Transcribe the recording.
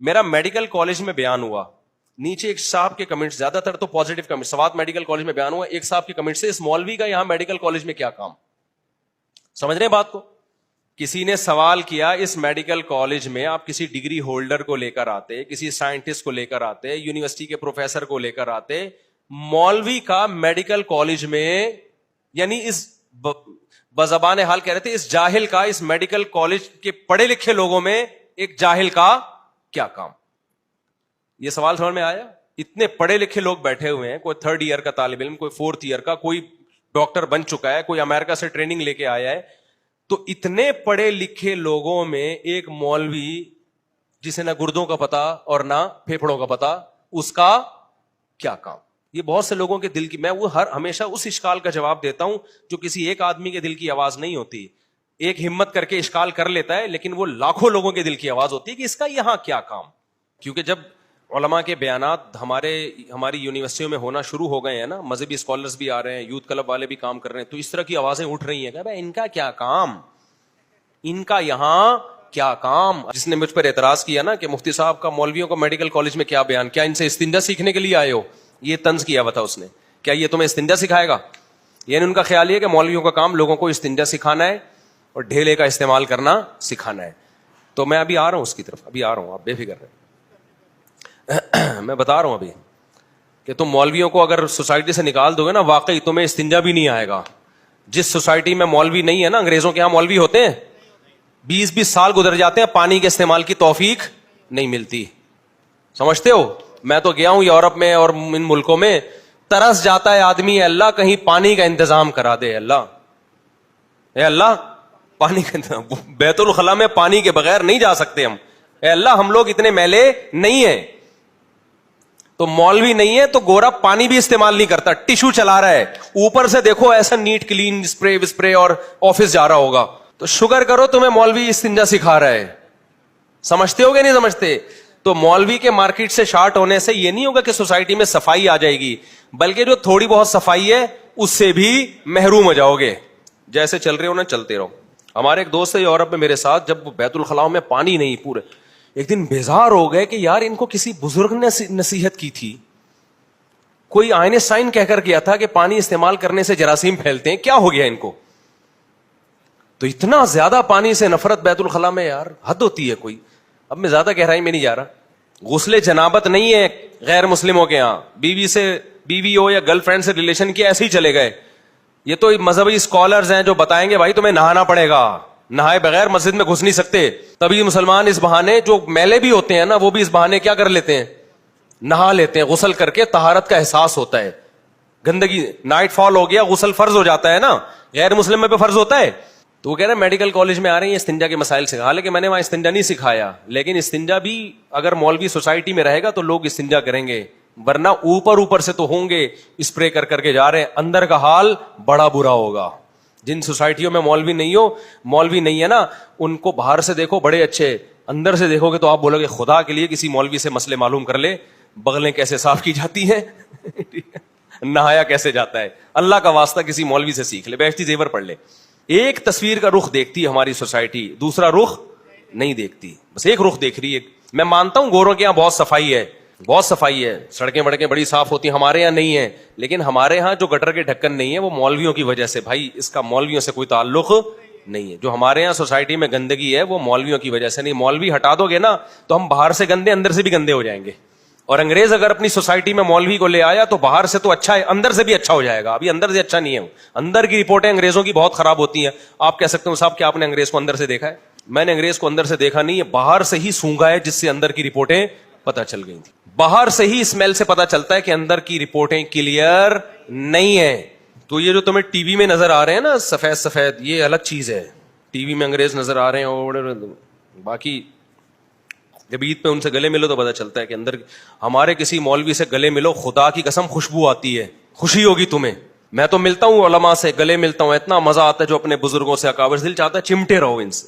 میرا medical college میں بیان ہوا, نیچے ایک صاحب کے کمنٹ, زیادہ تر تو positive comment, Swat medical college میں بیان ہوا, ایک صاحب کے کمنٹ سے اس مولوی کا یہاں میڈیکل کالج میں کیا کام. سمجھ رہے ہیں بات کو؟ کسی نے سوال کیا اس میڈیکل کالج میں آپ کسی ڈگری ہولڈر کو لے کر آتے, کسی سائنٹسٹ کو لے کر آتے, یونیورسٹی کے پروفیسر کو لے کر آتے, مولوی کا میڈیکل کالج میں, یعنی اس بزبان حال کہہ رہے تھے اس جاہل کا اس میڈیکل کالج کے پڑھے لکھے لوگوں میں ایک جاہل کا کیا کام. یہ سوال سمجھ میں آیا؟ اتنے پڑھے لکھے لوگ بیٹھے ہوئے ہیں, کوئی 3rd ایئر کا طالب علم, کوئی 4th ایئر کا, کوئی ڈاکٹر بن چکا ہے, کوئی امریکہ سے ٹریننگ لے کے آیا ہے, تو اتنے پڑھے لکھے لوگوں میں ایک مولوی جسے نہ گردوں کا پتا اور نہ پھیپھڑوں کا پتا, اس کا کیا کام. یہ بہت سے لوگوں کے دل کی, میں وہ ہمیشہ اس اشکال کا جواب دیتا ہوں جو کسی ایک آدمی کے دل کی آواز نہیں ہوتی. ایک ہمت کر کے اشکال کر لیتا ہے, لیکن وہ لاکھوں لوگوں کے دل کی آواز ہوتی ہے کہ اس کا یہاں کیا کام. کیونکہ جب علماء کے بیانات ہماری یونیورسٹیوں میں ہونا شروع ہو گئے ہیں نا, مذہبی اسکالرز بھی آ رہے ہیں, یوتھ کلب والے بھی کام کر رہے ہیں, تو اس طرح کی آوازیں اٹھ رہی ہیں کہ بھائی ان کا کیا کام, ان کا یہاں کیا کام. جس نے مجھ پر اعتراض کیا نا کہ مفتی صاحب کا مولویوں کو میڈیکل کالج میں کیا بیان, کیا ان سے استنجا سیکھنے کے لیے آئے ہو؟ یہ طنز کیا ہوا تھا اس نے, کیا یہ تمہیں استنجا سکھائے گا؟ یعنی ان کا خیال یہ کہ مولویوں کا کام لوگوں کو استنجا سکھانا ہے اور ڈھیلے کا استعمال کرنا سکھانا ہے. تو میں ابھی آ رہا ہوں اس کی طرف, ابھی آ رہا ہوں, آپ بے فکر رہیں. میں بتا رہا ہوں ابھی کہ تم مولویوں کو اگر سوسائٹی سے نکال دو گے نا, واقعی تمہیں استنجا بھی نہیں آئے گا. جس سوسائٹی میں مولوی نہیں ہے نا, انگریزوں کے یہاں مولوی ہوتے ہیں, 20-20 سال گزر جاتے ہیں, پانی کے استعمال کی توفیق نہیں ملتی. سمجھتے ہو؟ میں تو گیا ہوں یورپ میں اور ان ملکوں میں, ترس جاتا ہے آدمی, اللہ کہیں پانی کا انتظام کرا دے, اے اللہ پانی کا انتظام. بیت الخلاء میں پانی کے بغیر نہیں جا سکتے ہم, اے اللہ ہم لوگ اتنے میلے نہیں ہیں. تو مولوی نہیں ہے تو گورا پانی بھی استعمال نہیں کرتا, ٹیشو چلا رہا ہے, اوپر سے دیکھو ایسا نیٹ کلین اسپرے اور آفس جا رہا ہوگا. تو شکر کرو تمہیں مولوی استنجا سکھا رہا ہے. سمجھتے ہو گے نہیں سمجھتے؟ تو مولوی کے مارکیٹ سے شارٹ ہونے سے یہ نہیں ہوگا کہ سوسائٹی میں صفائی آ جائے گی, بلکہ جو تھوڑی بہت صفائی ہے اس سے بھی محروم ہو جاؤ گے. جیسے چل رہے ہو نا چلتے رہو. ہمارے ایک دوست ہے یورپ میں میرے ساتھ, جب بیت الخلاء میں پانی نہیں, پورے ایک دن بیزار ہو گئے کہ یار ان کو کسی بزرگ نے نصیحت کی تھی, کوئی آئنسٹائن کہہ کر گیا تھا کہ پانی استعمال کرنے سے جراثیم پھیلتے ہیں, کیا ہو گیا ان کو؟ تو اتنا زیادہ پانی سے نفرت بیت الخلاء میں, یار حد ہوتی ہے کوئی. اب میں زیادہ گہرائی میں نہیں جا رہا. غسل جنابت نہیں ہے غیر مسلموں کے یہاں, بیوی ہو یا گرل فرینڈ سے ریلیشن کیا ایسے ہی چلے گئے. یہ تو مذہبی اسکالرز ہیں جو بتائیں گے بھائی تمہیں نہانا پڑے گا, نہائے بغیر مسجد میں گھس نہیں سکتے. تبھی مسلمان اس بہانے, جو میلے بھی ہوتے ہیں نا وہ بھی اس بہانے کیا کر لیتے ہیں, نہا لیتے ہیں. غسل کر کے طہارت کا احساس ہوتا ہے. گندگی, نائٹ فال ہو گیا, غسل فرض ہو جاتا ہے نا, غیر مسلم میں پہ فرض ہوتا ہے. تو وہ کہہ رہے ہیں میڈیکل کالج میں آ رہے ہیں استنجا کے مسائل سے. حالانکہ میں نے وہاں استنجا نہیں سکھایا, لیکن استنجا بھی اگر مولوی سوسائٹی میں رہے گا تو لوگ استنجا کریں گے, ورنہ اوپر سے تو ہوں گے اسپرے کر کر کے جا رہے ہیں, اندر کا حال بڑا برا ہوگا. جن سوسائٹیوں میں مولوی نہیں ہے نا, ان کو باہر سے دیکھو بڑے اچھے, اندر سے دیکھو گے تو آپ بولو گے خدا کے لیے کسی مولوی سے مسئلے معلوم کر لے, بغلیں کیسے صاف کی جاتی ہیں, نہایا کیسے جاتا ہے, اللہ کا واسطہ کسی مولوی سے سیکھ لے, بہشتی زیور پڑھ لے. ایک تصویر کا رخ دیکھتی ہے ہماری سوسائٹی, دوسرا رخ نہیں دیکھتی, بس ایک رخ دیکھ رہی ہے. میں مانتا ہوں گوروں کے یہاں بہت صفائی ہے, سڑکیں وڑکیں بڑی صاف ہوتی ہیں, ہمارے یہاں نہیں ہے. لیکن ہمارے یہاں جو گٹر کے ڈھکن نہیں ہے وہ مولویوں کی وجہ سے. بھائی اس کا مولویوں سے کوئی تعلق نہیں ہے. جو ہمارے یہاں سوسائٹی میں گندگی ہے وہ مولویوں کی وجہ سے نہیں. مولوی ہٹا دو گے نا تو ہم باہر سے گندے, اندر سے بھی گندے ہو جائیں گے. اور انگریز اگر اپنی سوسائٹی میں مولوی کو لے آیا تو باہر سے تو اچھا ہے, اندر سے بھی اچھا ہو جائے گا. ابھی اندر سے اچھا نہیں ہے, اندر کی رپورٹیں انگریزوں کی بہت خراب ہوتی ہیں. آپ کہہ سکتے ہو صاحب کیا آپ نے انگریز کو اندر سے دیکھا ہے؟ میں نے انگریز کو اندر سے دیکھا نہیں ہے, باہر سے ہی سونگا ہے جس سے اندر کی رپورٹیں پتہ چل گئی تھی. باہر سے ہی اسمیل سے پتہ چلتا ہے کہ اندر کی رپورٹیں کلیئر نہیں ہے. تو یہ جو تمہیں ٹی وی میں نظر آ رہے ہیں نا سفید, یہ الگ چیز ہے. ٹی وی میں انگریز نظر آ رہے ہیں اور باقی جب عید پہ ان سے گلے ملو تو پتہ چلتا ہے کہ اندر. ہمارے کسی مولوی سے گلے ملو, خدا کی قسم خوشبو آتی ہے, خوشی ہوگی تمہیں. میں تو ملتا ہوں علماء سے, گلے ملتا ہوں, اتنا مزہ آتا ہے جو اپنے بزرگوں سے اکابر, دل چاہتا ہے چمٹے رہو ان سے.